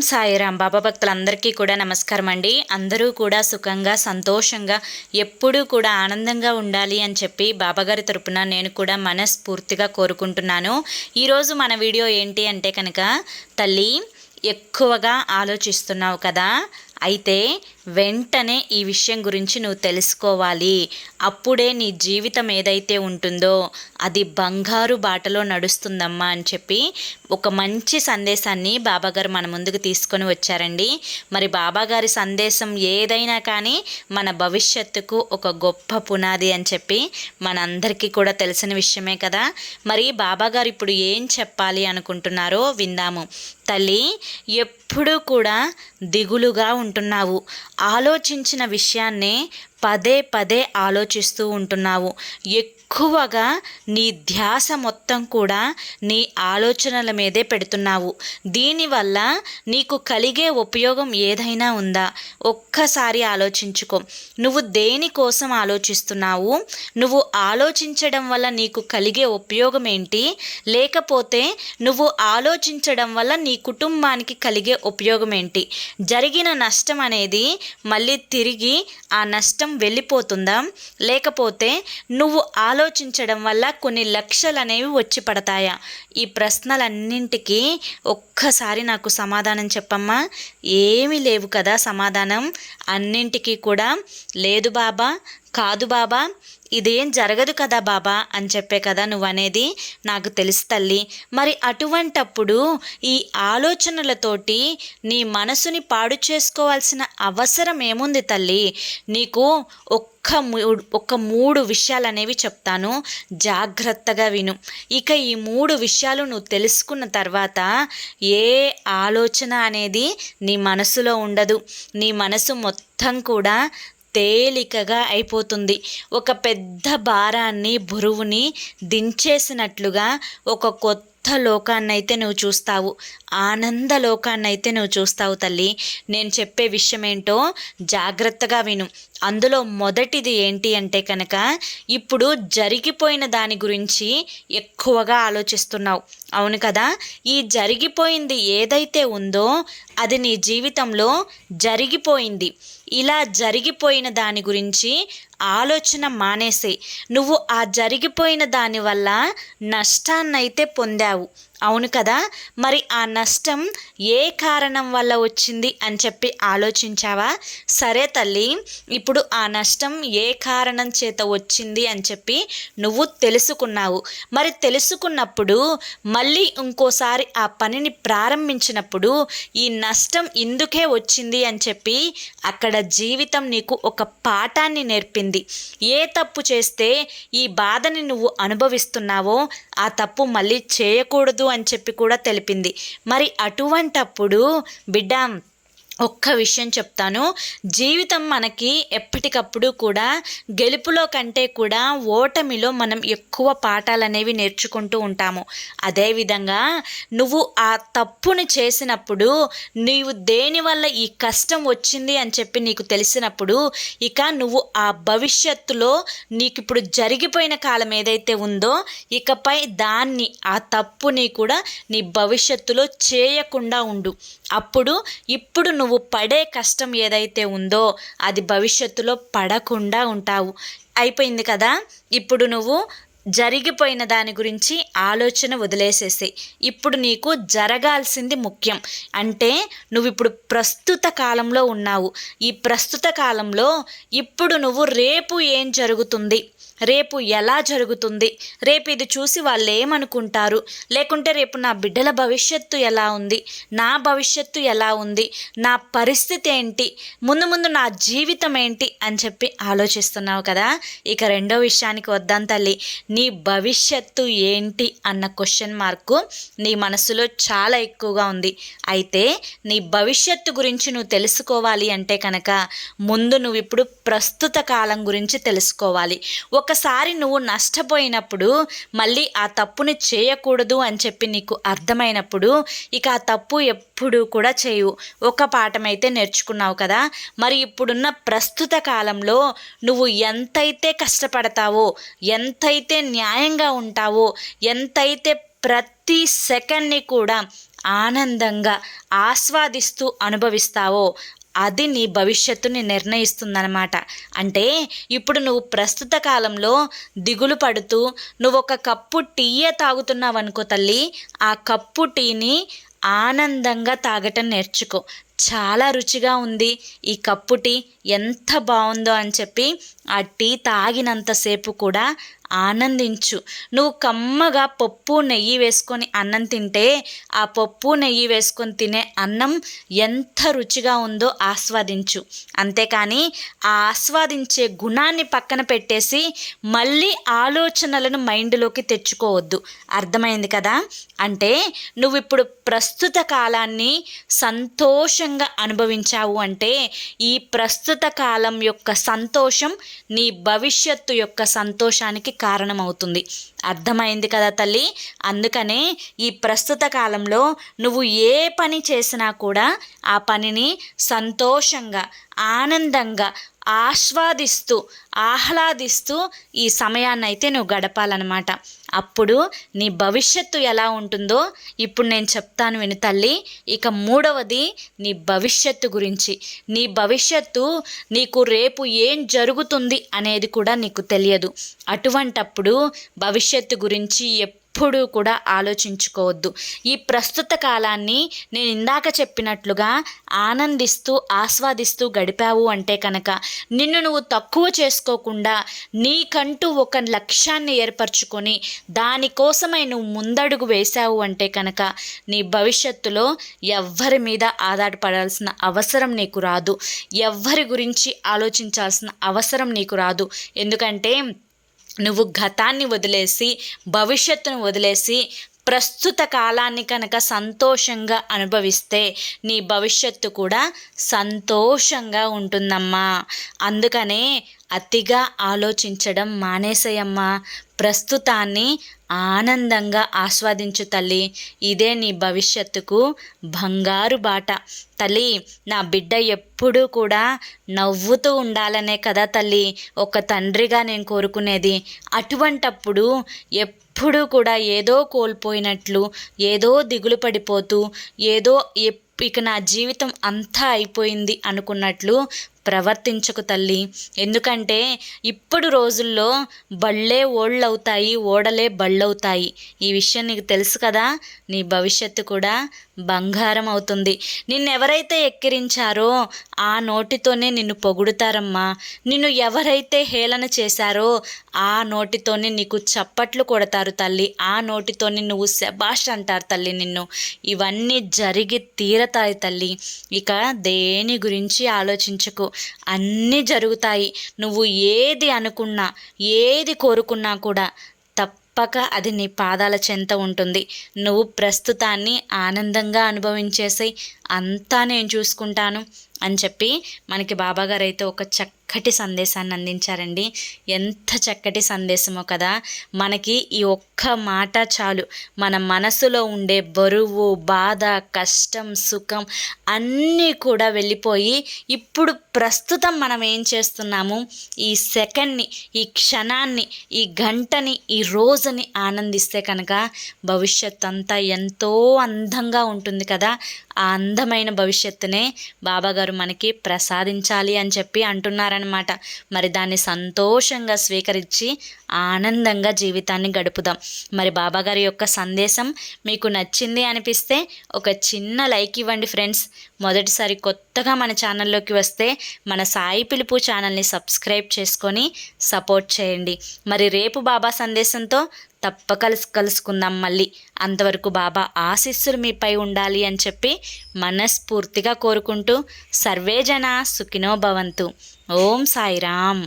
సాయిరాం. బాబా భక్తులందరికీ కూడా నమస్కారం అండి. అందరూ కూడా సుఖంగా సంతోషంగా ఎప్పుడూ కూడా ఆనందంగా ఉండాలి అని చెప్పి బాబాగారి తరపున నేను కూడా మనస్ఫూర్తిగా కోరుకుంటున్నాను. ఈరోజు మన వీడియో ఏంటి అంటే కనుక, తల్లి ఎక్కువగా ఆలోచిస్తున్నావు కదా, అయితే వెంటనే ఈ విషయం గురించి నువ్వు తెలుసుకోవాలి. అప్పుడే నీ జీవితం ఏదైతే ఉంటుందో అది బంగారు బాటలో నడుస్తుందమ్మా అని చెప్పి ఒక మంచి సందేశాన్ని బాబాగారు మన ముందుకు తీసుకొని వచ్చారండి. మరి బాబాగారి సందేశం ఏదైనా కానీ మన భవిష్యత్తుకు ఒక గొప్ప పునాది అని చెప్పి మనందరికీ కూడా తెలిసిన విషయమే కదా. మరి బాబాగారు ఇప్పుడు ఏం చెప్పాలి అనుకుంటున్నారో విందాము. తల్లి, ఎప్పుడూ కూడా దిగులుగా ఉంటున్నావు. ఆలోచించిన విషయాన్నే పదే పదే ఆలోచిస్తూ ఉంటున్నావు. ఎక్కువగా నీ ధ్యాస మొత్తం కూడా నీ ఆలోచనల మీదే పెడుతున్నావు. దీనివల్ల నీకు కలిగే ఉపయోగం ఏదైనా ఉందా? ఒక్కసారి ఆలోచించుకో. నువ్వు దేనికోసం ఆలోచిస్తున్నావు? నువ్వు ఆలోచించడం వల్ల నీకు కలిగే ఉపయోగం ఏంటి? లేకపోతే నువ్వు ఆలోచించడం వల్ల నీ కుటుంబానికి కలిగే ఉపయోగం ఏంటి? జరిగిన నష్టం అనేది మళ్ళీ తిరిగి ఆ నష్టం వెళ్ళిపోతుందా? లేకపోతే నువ్వు ఆలోచించడం వల్ల కొన్ని లక్షలు అనేవి వచ్చి పడతాయా? ఈ ప్రశ్నలన్నింటికీ ఒక్కసారి నాకు సమాధానం చెప్పమ్మా. ఏమీ లేవు కదా సమాధానం. అన్నింటికీ కూడా లేదు బాబా, కాదు బాబా, ఇదేం జరగదు కదా బాబా అని చెప్పే కదా నువ్వు అనేది. నాకు తెలుసు తల్లి. మరి అటువంటప్పుడు ఈ ఆలోచనలతోటి నీ పాడు చేసుకోవాల్సిన అవసరం ఏముంది తల్లి? నీకు ఒక మూడు విషయాలు అనేవి చెప్తాను, జాగ్రత్తగా విను. ఇక ఈ 3 విషయాలు నువ్వు తెలుసుకున్న తర్వాత ఏ ఆలోచన అనేది నీ మనసులో ఉండదు. నీ మనసు మొత్తం కూడా తేలికగా అయిపోతుంది. ఒక పెద్ద భారాన్ని, బరువుని దించేసినట్లుగా ఒక కొత్త లోకాన్నైతే నువ్వు చూస్తావు. ఆనంద లోకాన్నైతే నువ్వు చూస్తావు తల్లి. నేను చెప్పే విషయం ఏంటో జాగ్రత్తగా విను. అందులో మొదటిది ఏంటి అంటే కనుక, ఇప్పుడు జరిగిపోయిన దాని గురించి ఎక్కువగా ఆలోచిస్తున్నావు. అవును కదా. ఈ జరిగిపోయింది ఏదైతే ఉందో అది నీ జీవితంలో జరిగిపోయింది. ఇలా జరిగిపోయిన దాని గురించి ఆలోచన మానేసే. నువ్వు ఆ జరిగిపోయిన దానివల్ల నష్టాన్నైతే పొందావు. అవును కదా. మరి ఆ నష్టం ఏ కారణం వల్ల వచ్చింది అని చెప్పి ఆలోచించావా? సరే తల్లి, ఇప్పుడు ఆ నష్టం ఏ కారణం చేత వచ్చింది అని చెప్పి నువ్వు తెలుసుకున్నావు. మరి తెలుసుకున్నప్పుడు మళ్ళీ ఇంకోసారి ఆ పనిని ప్రారంభించినప్పుడు ఈ నష్టం ఇందుకే వచ్చింది అని చెప్పి అక్కడ జీవితం నీకు ఒక పాఠాన్ని నేర్పింది. ఏ తప్పు చేస్తే ఈ బాధని నువ్వు అనుభవిస్తున్నావో ఆ తప్పు మళ్ళీ చేయకూడదు అని చెప్పి కూడా తెలిపింది. మరి అటువంటప్పుడు బిడ్డ, ఒక్క విషయం చెప్తాను. జీవితం మనకి ఎప్పటికప్పుడు కూడా గెలుపులో కంటే కూడా ఓటమిలో మనం ఎక్కువ పాఠాలు అనేవి నేర్చుకుంటూ ఉంటాము. అదేవిధంగా నువ్వు ఆ తప్పును చేసినప్పుడు, నీవు దేనివల్ల ఈ కష్టం వచ్చింది అని చెప్పి నీకు తెలిసినప్పుడు, ఇక నువ్వు ఆ భవిష్యత్తులో నీకు ఇప్పుడు జరిగిపోయిన కాలం ఏదైతే ఉందో ఇకపై దాన్ని, ఆ తప్పుని కూడా నీ భవిష్యత్తులో చేయకుండా ఉండు. అప్పుడు ఇప్పుడు నువ్వు పడే కష్టం ఏదైతే ఉందో అది భవిష్యత్తులో పడకుండా ఉంటావు. అయిపోయింది కదా. ఇప్పుడు నువ్వు జరిగిపోయిన దాని గురించి ఆలోచన వదిలేసేసి ఇప్పుడు నీకు జరగాల్సింది ముఖ్యం. అంటే నువ్వు ఇప్పుడు ప్రస్తుత కాలంలో ఉన్నావు. ఈ ప్రస్తుత కాలంలో ఇప్పుడు నువ్వు రేపు ఏం జరుగుతుంది, రేపు ఎలా జరుగుతుంది, రేపు ఇది చూసి వాళ్ళు ఏమనుకుంటారు, లేకుంటే రేపు నా బిడ్డల భవిష్యత్తు ఎలా ఉంది, నా భవిష్యత్తు ఎలా ఉంది, నా పరిస్థితి ఏంటి, ముందు ముందు నా జీవితం ఏంటి అని చెప్పి ఆలోచిస్తున్నావు కదా. ఇక రెండో విషయానికి వద్దాం తల్లి. నీ భవిష్యత్తు ఏంటి అన్న క్వశ్చన్ మార్కు నీ మనసులో చాలా ఎక్కువగా ఉంది. అయితే నీ భవిష్యత్తు గురించి నువ్వు తెలుసుకోవాలి అంటే కనుక ముందు నువ్వు ఇప్పుడు ప్రస్తుత కాలం గురించి తెలుసుకోవాలి. ఒకసారి నువ్వు నష్టపోయినప్పుడు మళ్ళీ ఆ తప్పుని చేయకూడదు అని చెప్పి నీకు అర్థమైనప్పుడు ఇక ఆ తప్పు ఎప్పుడూ కూడా చేయు. ఒక పాఠం అయితే నేర్చుకున్నావు కదా. మరి ఇప్పుడున్న ప్రస్తుత కాలంలో నువ్వు ఎంతైతే కష్టపడతావో, ఎంతైతే న్యాయంగా ఉంటావో, ఎంతైతే ప్రతి సెకండ్ని కూడా ఆనందంగా ఆస్వాదిస్తూ అనుభవిస్తావో అది నీ భవిష్యత్తుని నిర్ణయిస్తుందన్నమాట. అంటే ఇప్పుడు నువ్వు ప్రస్తుత కాలంలో దిగులు పడుతూ నువ్వు ఒక కప్పు టీయే తాగుతున్నావు అనుకో తల్లి, ఆ కప్పు టీని ఆనందంగా తాగటం నేర్చుకో. చాలా రుచిగా ఉంది ఈ కప్పు టీ, ఎంత బాగుందో అని చెప్పి ఆ టీ తాగినంతసేపు కూడా ఆనందించు. నువ్వు కమ్మగా పప్పు నెయ్యి వేసుకొని అన్నం తింటే ఆ పప్పు నెయ్యి వేసుకొని తినే అన్నం ఎంత రుచిగా ఉందో ఆస్వాదించు. అంతేకాని ఆ ఆస్వాదించే గుణాన్ని పక్కన పెట్టేసి మళ్ళీ ఆలోచనలను మైండ్లోకి తెచ్చుకోవద్దు. అర్థమైంది కదా? అంటే నువ్వు ఇప్పుడు ప్రస్తుత కాలాన్ని సంతోషంగా అనుభవించావు అంటే ఈ ప్రస్తుత కాలం యొక్క సంతోషం నీ భవిష్యత్తు యొక్క సంతోషానికి కారణమవుతుంది. అర్థమైంది కదా తల్లి? అందుకనే ఈ ప్రస్తుత కాలంలో నువ్వు ఏ పని చేసినా కూడా ఆ పనిని సంతోషంగా ఆనందంగా ఆస్వాదిస్తూ ఆహ్లాదిస్తూ ఈ సమయాన్ని అయితే నువ్వు గడపాలన్నమాట. అప్పుడు నీ భవిష్యత్తు ఎలా ఉంటుందో ఇప్పుడు నేను చెప్తాను విను తల్లి. ఇక మూడవది నీ భవిష్యత్తు గురించి. నీ భవిష్యత్తు నీకు రేపు ఏం జరుగుతుంది అనేది కూడా నీకు తెలియదు. అటువంటప్పుడు భవిష్యత్తు గురించి ఎప్పుడూ కూడా ఆలోచించుకోవద్దు. ఈ ప్రస్తుత కాలాన్ని నేను ఇందాక చెప్పినట్లుగా ఆనందిస్తూ ఆస్వాదిస్తూ గడిపావు అంటే కనుక నిన్ను నువ్వు తక్కువ చేసుకోకుండా నీకంటూ ఒక లక్ష్యాన్ని ఏర్పరచుకొని దానికోసమై నువ్వు ముందడుగు వేశావు అంటే కనుక నీ భవిష్యత్తులో ఎవ్వరి మీద ఆధారపడాల్సిన అవసరం నీకు రాదు. ఎవ్వరి గురించి ఆలోచించాల్సిన అవసరం నీకు రాదు. ఎందుకంటే నువ్వు గతాన్ని వదిలేసి భవిష్యత్తును వదిలేసి ప్రస్తుత కాలాన్ని కనుక సంతోషంగా అనుభవిస్తే నీ భవిష్యత్తు కూడా సంతోషంగా ఉంటుందమ్మా. అందుకనే అతిగా ఆలోచించడం మానేసేయమ్మా. ప్రస్తుతాన్ని ఆనందంగా ఆస్వాదించు తల్లి. ఇదే నీ భవిష్యత్తుకు బంగారు బాట. తల్లి, నా బిడ్డ ఎప్పుడూ కూడా నవ్వుతూ ఉండాలనే కదా తల్లి ఒక తండ్రిగా నేను కోరుకునేది. అటువంటప్పుడు ఎప్పుడూ కూడా ఏదో కోల్పోయినట్లు, ఏదో దిగులు పడిపోతూ, ఏదో ఇక నా జీవితం అంతా అయిపోయింది అనుకున్నట్లు ప్రవర్తించకు తల్లి. ఎందుకంటే ఇప్పుడు రోజుల్లో బళ్ళే ఓళ్ళవుతాయి, ఓడలే బళ్ళవుతాయి. ఈ విషయం నీకు తెలుసు కదా? నీ భవిష్యత్తు కూడా బంగారం అవుతుంది. నిన్నెవరైతే ఎక్కిరించారో ఆ నోటితోనే నిన్ను పొగుడుతారమ్మా. నిన్ను ఎవరైతే హేళన చేశారో ఆ నోటితోనే నీకు చప్పట్లు కొడతారు తల్లి. ఆ నోటితోనే నువ్వు శబాష్ అంటారు తల్లి నిన్ను. ఇవన్నీ జరిగి తీరతాయి తల్లి. ఇక దేని గురించి ఆలోచించకు, అన్నీ జరుగుతాయి. నువ్వు ఏది అనుకున్నా, ఏది కోరుకున్నా కూడా తప్పక అది నీ పాదాల చెంత ఉంటుంది. నువ్వు ప్రస్తుతాన్ని ఆనందంగా అనుభవించేసి అంతా నేను చూసుకుంటాను అని చెప్పి మనకి బాబాగారు అయితే ఒక చక్కటి సందేశాన్ని అందించారండి. ఎంత చక్కటి సందేశమో కదా. మనకి ఈ ఒక్క మాట చాలు మన మనసులో ఉండే బరువు, బాధ, కష్టం, సుఖం అన్నీ కూడా వెళ్ళిపోయి ఇప్పుడు ప్రస్తుతం మనం ఏం చేస్తున్నాము, ఈ సెకండ్ని, ఈ క్షణాన్ని, ఈ గంటని, ఈ రోజుని ఆనందిస్తే కనుక భవిష్యత్తు అంతా ఎంతో అందంగా ఉంటుంది కదా. ఆ అందమైన భవిష్యత్తునే బాబాగారు మనకి ప్రసాదించాలి అని చెప్పి అంటున్నారనమాట. మరి దాన్ని సంతోషంగా స్వీకరించి ఆనందంగా జీవితాన్ని గడుపుదాం. మరి బాబాగారి యొక్క సందేశం మీకు నచ్చింది అనిపిస్తే ఒక చిన్న లైక్ ఇవ్వండి ఫ్రెండ్స్. మొదటిసారి కొత్తగా మన ఛానల్లోకి వస్తే మన సాయి పిలుపు ఛానల్ని సబ్స్క్రైబ్ చేసుకొని సపోర్ట్ చేయండి. మరి రేపు బాబా సందేశంతో తప్పక కలుసుకుందాం మళ్ళీ. అంతవరకు బాబా ఆశీస్సులు మీపై ఉండాలి అని చెప్పి మనస్ఫూర్తిగా కోరుకుంటూ సర్వేజన సుఖినో భవంతు. ఓం సాయిరామ్.